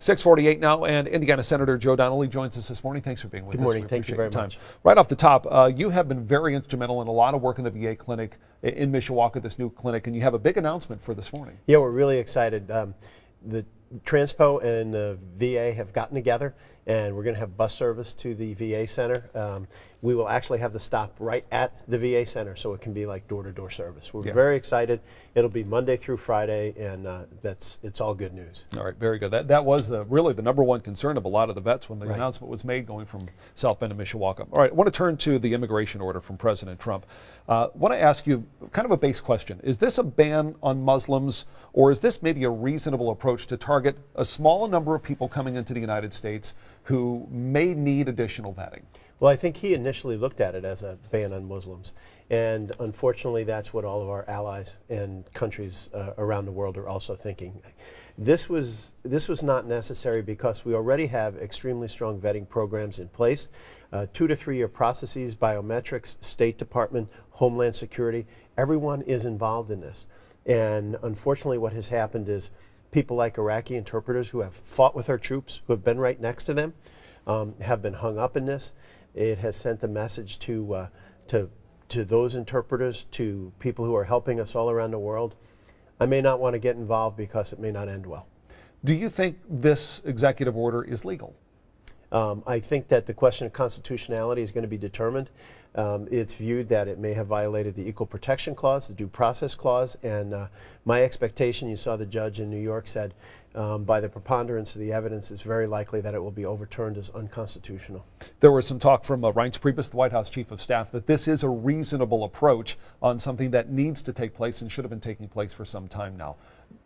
6:48 now, and Indiana Senator Joe Donnelly joins us this morning. Thanks for being with us. Good morning. Thank you very much. Right off the top, you have been very instrumental in a lot of work in the VA clinic in Mishawaka, this new clinic, and you have a big announcement for this morning. Yeah, we're really excited. The Transpo and the VA have gotten together, and we're going to have bus service to the VA center. We will actually have the stop right at the VA center, so it can be like door-to-door service. We're very excited. It'll be Monday through Friday, and it's all good news. All right, very good. That was really the number one concern of a lot of the vets when the announcement was made, going from South Bend to Mishawaka. All right, I want to turn to the immigration order from President Trump. I want to ask you kind of a base question. Is this a ban on Muslims, or is this maybe a reasonable approach to target a small number of people coming into the United States who may need additional vetting? Well, I think he initially looked at it as a ban on Muslims, and unfortunately that's what all of our allies and countries around the world are also thinking. This was not necessary because we already have extremely strong vetting programs in place, 2 to 3 year processes, biometrics, State Department, Homeland Security. Everyone is involved in this, and unfortunately what has happened is people like Iraqi interpreters who have fought with our troops, who have been right next to them, have been hung up in this. It has sent a message to those interpreters, to people who are helping us all around the world. I may not want to get involved because it may not end well. Do you think this executive order is legal? I think that the question of constitutionality is going to be determined. It's viewed that it may have violated the Equal Protection Clause, the Due Process Clause, and my expectation, you saw the judge in New York said, by the preponderance of the evidence, it's very likely that it will be overturned as unconstitutional. There was some talk from Reince Priebus, the White House Chief of Staff, that this is a reasonable approach on something that needs to take place and should have been taking place for some time now.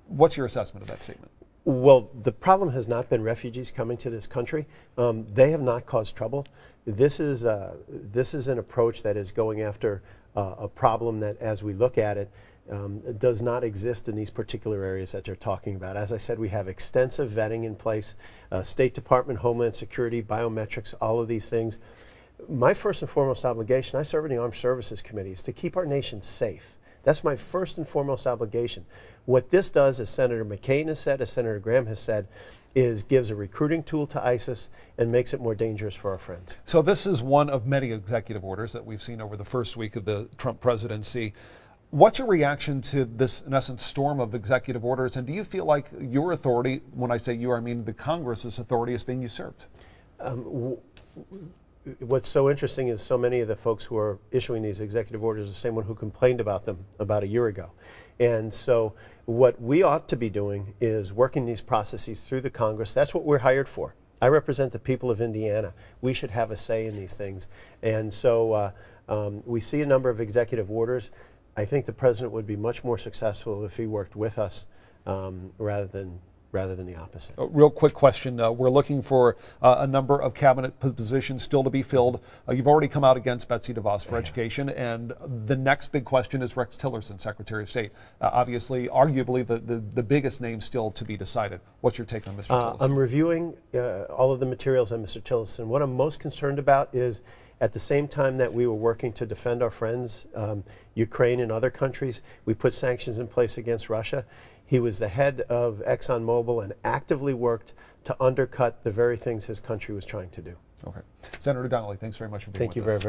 What's your assessment of that statement? Well, the problem has not been refugees coming to this country. They have not caused trouble. This is an approach that is going after a problem that, as we look at it, does not exist in these particular areas that you're talking about. As I said, we have extensive vetting in place, State Department, Homeland Security, biometrics, all of these things. My first and foremost obligation, I serve in the Armed Services Committee, is to keep our nation safe. That's my first and foremost obligation. What this does, as Senator McCain has said, as Senator Graham has said, is gives a recruiting tool to ISIS and makes it more dangerous for our friends. So this is one of many executive orders that we've seen over the first week of the Trump presidency. What's your reaction to this, in essence, storm of executive orders? And do you feel like your authority, when I say you, I mean the Congress's authority, is being usurped? What's so interesting is so many of the folks who are issuing these executive orders are the same one who complained about them about a year ago. And so what we ought to be doing is working these processes through the Congress. That's what we're hired for. I represent the people of Indiana. We should have a say in these things. And so we see a number of executive orders. I think the president would be much more successful if he worked with us rather than the opposite. A real quick question. We're looking for a number of cabinet positions still to be filled. You've already come out against Betsy DeVos for education, and the next big question is Rex Tillerson, Secretary of State. Obviously, arguably the biggest name still to be decided. What's your take on Mr. Tillerson? I'm reviewing all of the materials on Mr. Tillerson. What I'm most concerned about is at the same time that we were working to defend our friends, Ukraine and other countries, we put sanctions in place against Russia. He was the head of ExxonMobil and actively worked to undercut the very things his country was trying to do. Okay. Senator Donnelly, thanks very much for being with us. Thank you very much.